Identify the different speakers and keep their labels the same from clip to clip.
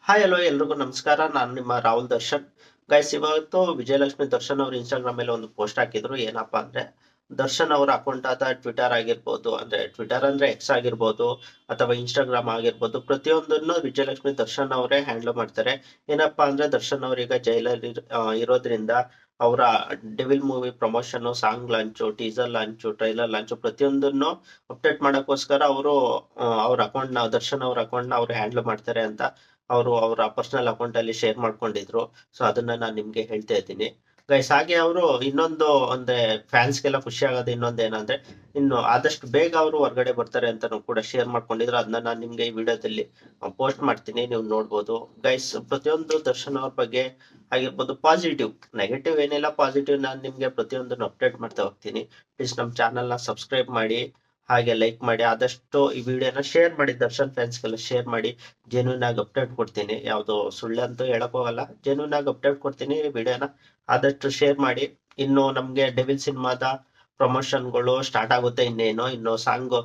Speaker 1: Hi hello ಎಲ್ರಿಗೂ ನಮಸ್ಕಾರ. ನಾನು ನಿಮ್ಮ ರಾಹುಲ್ ದರ್ಶನ್. ಗೈಸ್, ಇವತ್ತು ವಿಜಯಲಕ್ಷ್ಮಿ ದರ್ಶನ್ ಅವರು ಇನ್ಸ್ಟಾಗ್ರಾಮ್ ಮೇಲೆ ಒಂದು ಪೋಸ್ಟ್ ಹಾಕಿದ್ರು. ಏನಪ್ಪಾ ಅಂದ್ರೆ, ದರ್ಶನ್ ಅವರ ಅಕೌಂಟ್ ಆದ ಟ್ವಿಟರ್ ಆಗಿರ್ಬೋದು, ಅಂದ್ರೆ ಟ್ವಿಟರ್ ಅಂದ್ರೆ ಎಕ್ಸ್ ಆಗಿರ್ಬೋದು ಅಥವಾ ಇನ್ಸ್ಟಾಗ್ರಾಮ್ ಆಗಿರ್ಬೋದು, ಪ್ರತಿಯೊಂದನ್ನು ವಿಜಯಲಕ್ಷ್ಮಿ ದರ್ಶನ್ ಅವರೇ ಹ್ಯಾಂಡಲ್ ಮಾಡ್ತಾರೆ. ಏನಪ್ಪಾ ಅಂದ್ರೆ, ದರ್ಶನ್ ಅವರೀಗ ಜೈಲಲ್ಲಿ ಇರೋದ್ರಿಂದ ಅವರ devil movie promotion, song launch, teaser launch, trailer launch ಪ್ರತಿಯೊಂದನ್ನು ಅಪ್ಡೇಟ್ ಮಾಡಕ್ಕೋಸ್ಕರ ಅವರು ಅವ್ರ ಅಕೌಂಟ್ ನ ದರ್ಶನ್ ಅವ್ರ ಅಕೌಂಟ್ ನ ಅವ್ರು ಹ್ಯಾಂಡಲ್ ಮಾಡ್ತಾರೆ ಅಂತ ಅವರು ಅವರ ಪರ್ಸನಲ್ ಅಕೌಂಟ್ ಅಲ್ಲಿ ಶೇರ್ ಮಾಡ್ಕೊಂಡಿದ್ರು. ಸೊ ಅದನ್ನ ನಾನು ನಿಮ್ಗೆ ಹೇಳ್ತಾ ಇದ್ದೀನಿ ಗೈಸ್. ಹಾಗೆ ಅವರು ಇನ್ನೊಂದು ಅಂದ್ರೆ ಫ್ಯಾನ್ಸ್ಗೆಲ್ಲ ಖುಷಿ ಆಗೋದು ಇನ್ನೊಂದು ಏನಂದ್ರೆ, ಇನ್ನು ಆದಷ್ಟು ಬೇಗ ಅವರು ಹೊರಗಡೆ ಬರ್ತಾರೆ ಅಂತಾನು ಕೂಡ ಶೇರ್ ಮಾಡ್ಕೊಂಡಿದ್ರು. ಅದನ್ನ ನಾನು ನಿಮ್ಗೆ ಈ ವಿಡಿಯೋದಲ್ಲಿ ಪೋಸ್ಟ್ ಮಾಡ್ತೀನಿ, ನೀವು ನೋಡ್ಬೋದು ಗೈಸ್. ಪ್ರತಿಯೊಂದು ದರ್ಶನ್ ಅವ್ರ ಬಗ್ಗೆ ಆಗಿರ್ಬೋದು, ಪಾಸಿಟಿವ್ ನೆಗೆಟಿವ್ ಏನಿಲ್ಲ, ಪಾಸಿಟಿವ್ ನಾನು ನಿಮ್ಗೆ ಪ್ರತಿಯೊಂದನ್ನು ಅಪ್ಡೇಟ್ ಮಾಡ್ತಾ ಹೋಗ್ತೀನಿ. ಪ್ಲೀಸ್ ನಮ್ಮ ಚಾನಲ್ ನ ಸಬ್ಸ್ಕ್ರೈಬ್ ಮಾಡಿ, ಹಾಗೆ ಲೈಕ್ ಮಾಡಿ, ಆದಷ್ಟು ಈ ವಿಡಿಯೋನ ಶೇರ್ ಮಾಡಿ, ದರ್ಶನ್ ಫ್ಯಾನ್ಸ್ಗೆಲ್ಲ ಶೇರ್ ಮಾಡಿ. ಜೆನ್ಯೂನ್ ಆಗಿ ಅಪ್ಡೇಟ್ ಕೊಡ್ತೀನಿ, ಯಾವುದು ಸುಳ್ಳಂತೂ ಹೇಳಕ್ ಹೋಗಲ್ಲ, ಜೆನ್ಯೂನ್ ಆಗಿ ಅಪ್ಡೇಟ್ ಕೊಡ್ತೀನಿ. ವಿಡಿಯೋನ ಆದಷ್ಟು ಶೇರ್ ಮಾಡಿ. ಇನ್ನು ನಮ್ಗೆ ಡೆವಿಲ್ ಸಿನಿಮಾದ ಪ್ರಮೋಷನ್ಗಳು ಸ್ಟಾರ್ಟ್ ಆಗುತ್ತೆ. ಇನ್ನು ಸಾಂಗ್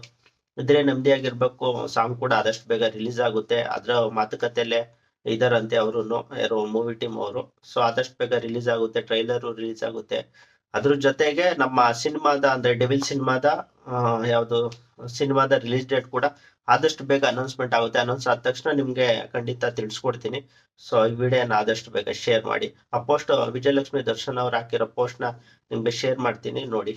Speaker 1: ಇದ್ರೆ ನೆಮ್ಮದಿಯಾಗಿರ್ಬೇಕು. ಸಾಂಗ್ ಕೂಡ ಆದಷ್ಟು ಬೇಗ ರಿಲೀಸ್ ಆಗುತ್ತೆ. ಅದ್ರ ಮಾತುಕತೆಯಲ್ಲೇ ಇದಾರಂತೆ ಅವರು, ಯಾರು ಮೂವಿ ಟೀಮ್ ಅವರು. ಸೊ ಆದಷ್ಟು ಬೇಗ ರಿಲೀಸ್ ಆಗುತ್ತೆ, ಟ್ರೈಲರ್ ರಿಲೀಸ್ ಆಗುತ್ತೆ. ಅದ್ರ ಜೊತೆಗೆ ನಮ್ಮ ಸಿನಿಮಾದ ಅಂದ್ರೆ ಡೆವಿಲ್ ಸಿನಿಮಾದ ಯಾವುದು ಸಿನಿಮಾದ ರಿಲೀಸ್ ಡೇಟ್ ಕೂಡ ಆದಷ್ಟು ಬೇಗ ಅನೌನ್ಸ್ಮೆಂಟ್ ಆಗುತ್ತೆ. ಅನೌನ್ಸ್ ಆದ ತಕ್ಷಣ ನಿಮ್ಗೆ ಖಂಡಿತ ತಿಳಿಸ್ಕೊಡ್ತೀನಿ. ಸೊ ಈ ವಿಡಿಯೋನ ಆದಷ್ಟು ಬೇಗ ಶೇರ್ ಮಾಡಿ. ಆ ಪೋಸ್ಟ್ ವಿಜಯಲಕ್ಷ್ಮಿ ದರ್ಶನ್ ಅವ್ರು ಹಾಕಿರೋ ಪೋಸ್ಟ್ ನ ನಿಮ್ಗೆ ಶೇರ್ ಮಾಡ್ತೀನಿ, ನೋಡಿ.